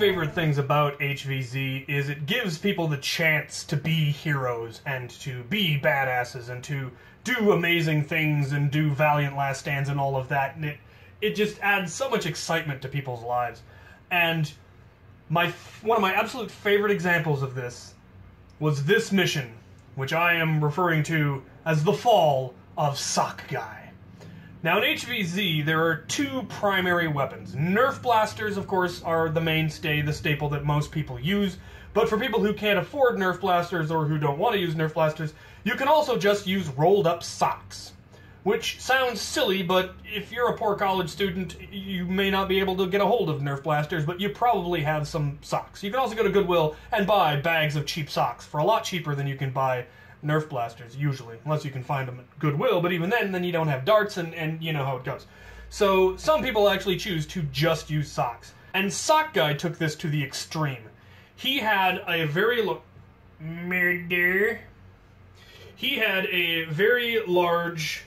favorite things about HvZ is it gives people the chance to be heroes and to be badasses and to do amazing things and do valiant last stands and all of that, and it just adds so much excitement to people's lives. And one of my absolute favorite examples of this was this mission, which I am referring to as the fall of Sock Guy. Now in HvZ, there are two primary weapons. Nerf blasters, of course, are the mainstay, the staple that most people use, but for people who can't afford Nerf blasters or who don't want to use Nerf blasters, you can also just use rolled up socks. Which sounds silly, but if you're a poor college student, you may not be able to get a hold of Nerf blasters, but you probably have some socks. You can also go to Goodwill and buy bags of cheap socks for a lot cheaper than you can buy Nerf blasters, usually, unless you can find them at Goodwill, but even then you don't have darts, and you know how it goes. So some people actually choose to just use socks. And Sock Guy took this to the extreme. He had a very large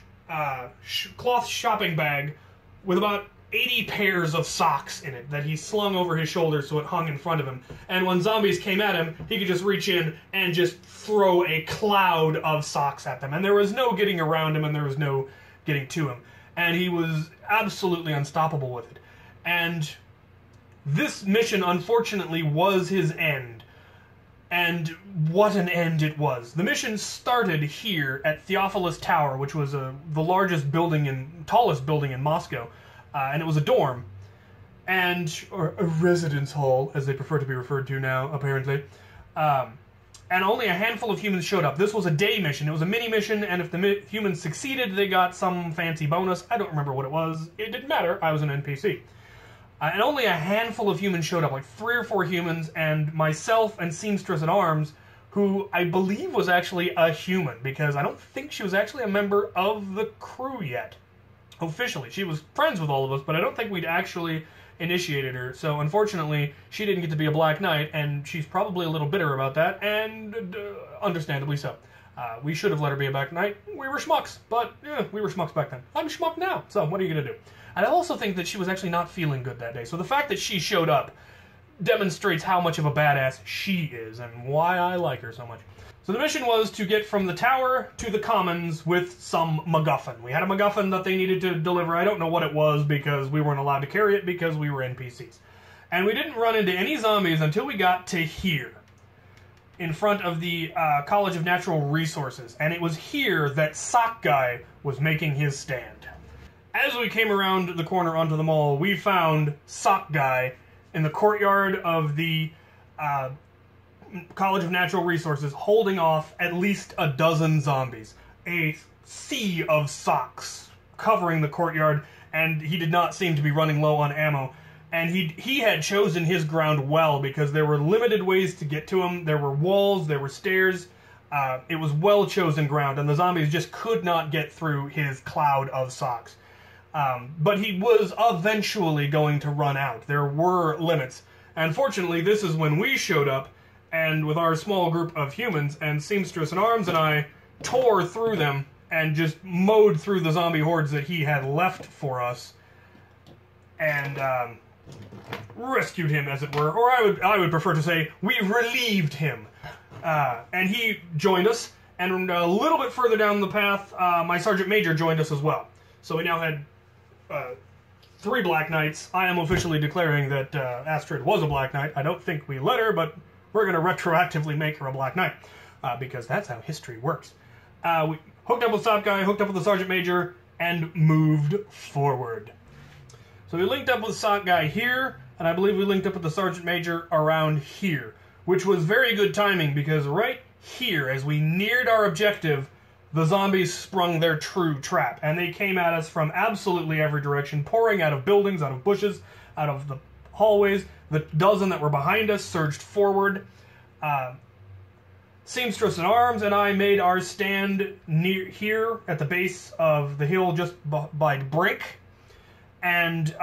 cloth shopping bag with about 80 pairs of socks in it that he slung over his shoulder so it hung in front of him. And when zombies came at him, he could just reach in and just throw a cloud of socks at them. And there was no getting around him and there was no getting to him. And he was absolutely unstoppable with it. And this mission, unfortunately, was his end. And what an end it was. The mission started here at Theophilus Tower, which was the largest building tallest building in Moscow. And it was a dorm, or a residence hall, as they prefer to be referred to now, apparently. And only a handful of humans showed up. This was a day mission. It was a mini-mission, and if the humans succeeded, they got some fancy bonus. I don't remember what it was. It didn't matter. I was an NPC. And only a handful of humans showed up, like 3 or 4 humans, and myself and Seamstress at Arms, who I believe was actually a human, because I don't think she was actually a member of the crew yet. Officially. She was friends with all of us, but I don't think we'd actually initiated her, so unfortunately she didn't get to be a Black Knight, and she's probably a little bitter about that, and understandably so. We should have let her be a Black Knight. We were schmucks, but we were schmucks back then. I'm schmuck now, so what are you going to do? And I also think that she was actually not feeling good that day, so the fact that she showed up demonstrates how much of a badass she is, and why I like her so much. So the mission was to get from the tower to the commons with some MacGuffin. We had a MacGuffin that they needed to deliver. I don't know what it was because we weren't allowed to carry it because we were NPCs. And we didn't run into any zombies until we got to here, in front of the College of Natural Resources. And it was here that Sock Guy was making his stand. As we came around the corner onto the mall, we found Sock Guy in the courtyard of the College of Natural Resources, holding off at least a dozen zombies. A sea of socks covering the courtyard, and he did not seem to be running low on ammo. And he had chosen his ground well, because there were limited ways to get to him. There were walls, there were stairs. It was well-chosen ground, and the zombies just could not get through his cloud of socks. But he was eventually going to run out. There were limits. And fortunately, this is when we showed up, and with our small group of humans, and Seamstress in Arms and I tore through them and just mowed through the zombie hordes that he had left for us, and rescued him, as it were. Or I would prefer to say, we relieved him. And he joined us, and a little bit further down the path, my Sergeant Major joined us as well. So we now had 3 Black Knights. I am officially declaring that Astrid was a Black Knight. I don't think we let her, but we're going to retroactively make her a Black Knight, because that's how history works. We hooked up with Sock Guy, hooked up with the Sergeant Major, and moved forward. So we linked up with Sock Guy here, and I believe we linked up with the Sergeant Major around here, which was very good timing, because right here, as we neared our objective, the zombies sprung their true trap, and they came at us from absolutely every direction, pouring out of buildings, out of bushes, out of the hallways. The dozen that were behind us surged forward. Seamstress in Arms and I made our stand near here at the base of the hill, just by Brink, and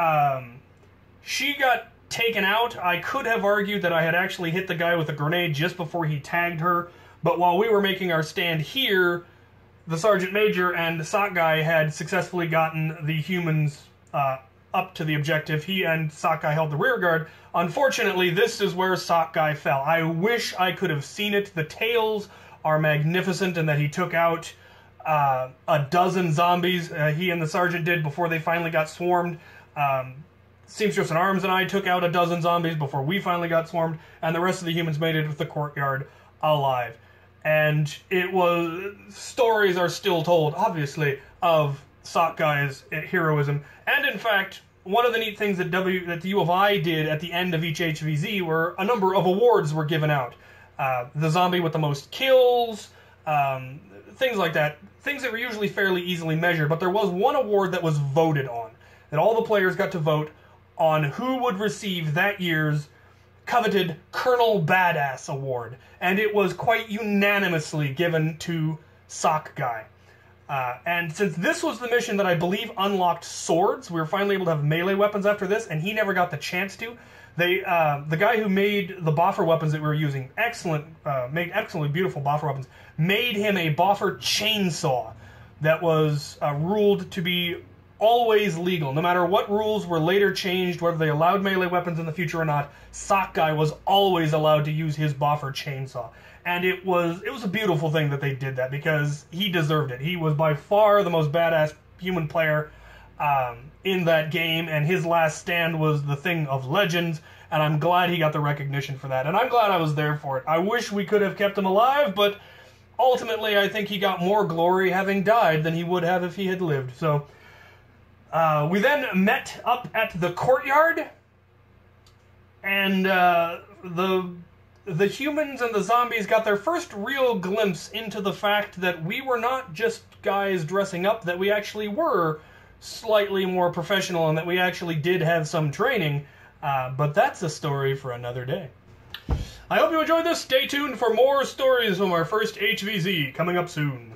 she got taken out. I could have argued that I had actually hit the guy with a grenade just before he tagged her, but while we were making our stand here, the Sergeant Major and the Sock Guy had successfully gotten the humans up to the objective. He and Sock Guy held the rear guard. Unfortunately, this is where Sock Guy fell. I wish I could have seen it. The tails are magnificent in that he took out a dozen zombies. He and the sergeant did before they finally got swarmed. Seamstress and Arms and I took out a dozen zombies before we finally got swarmed, and the rest of the humans made it with the courtyard alive. And it was... stories are still told, obviously, of Sock Guy's heroism. And in fact, one of the neat things that the U of I did at the end of each HvZ were a number of awards were given out. The zombie with the most kills, things like that. Things that were usually fairly easily measured, but there was one award that was voted on. That all the players got to vote on who would receive that year's coveted Colonel Badass Award. And it was quite unanimously given to Sock Guy. And since this was the mission that I believe unlocked swords, we were finally able to have melee weapons after this, and he never got the chance to. The guy who made the boffer weapons that we were using, made excellently beautiful boffer weapons, made him a boffer chainsaw that was ruled to be always legal. No matter what rules were later changed, whether they allowed melee weapons in the future or not, Sock Guy was always allowed to use his boffer chainsaw. And it was a beautiful thing that they did that, because he deserved it. He was by far the most badass human player in that game, and his last stand was the thing of legends, and I'm glad he got the recognition for that. And I'm glad I was there for it. I wish we could have kept him alive, but ultimately I think he got more glory having died than he would have if he had lived. So we then met up at the courtyard, and the humans and the zombies got their first real glimpse into the fact that we were not just guys dressing up, that we actually were slightly more professional, and that we actually did have some training, but that's a story for another day. I hope you enjoyed this. Stay tuned for more stories from our first HvZ coming up soon.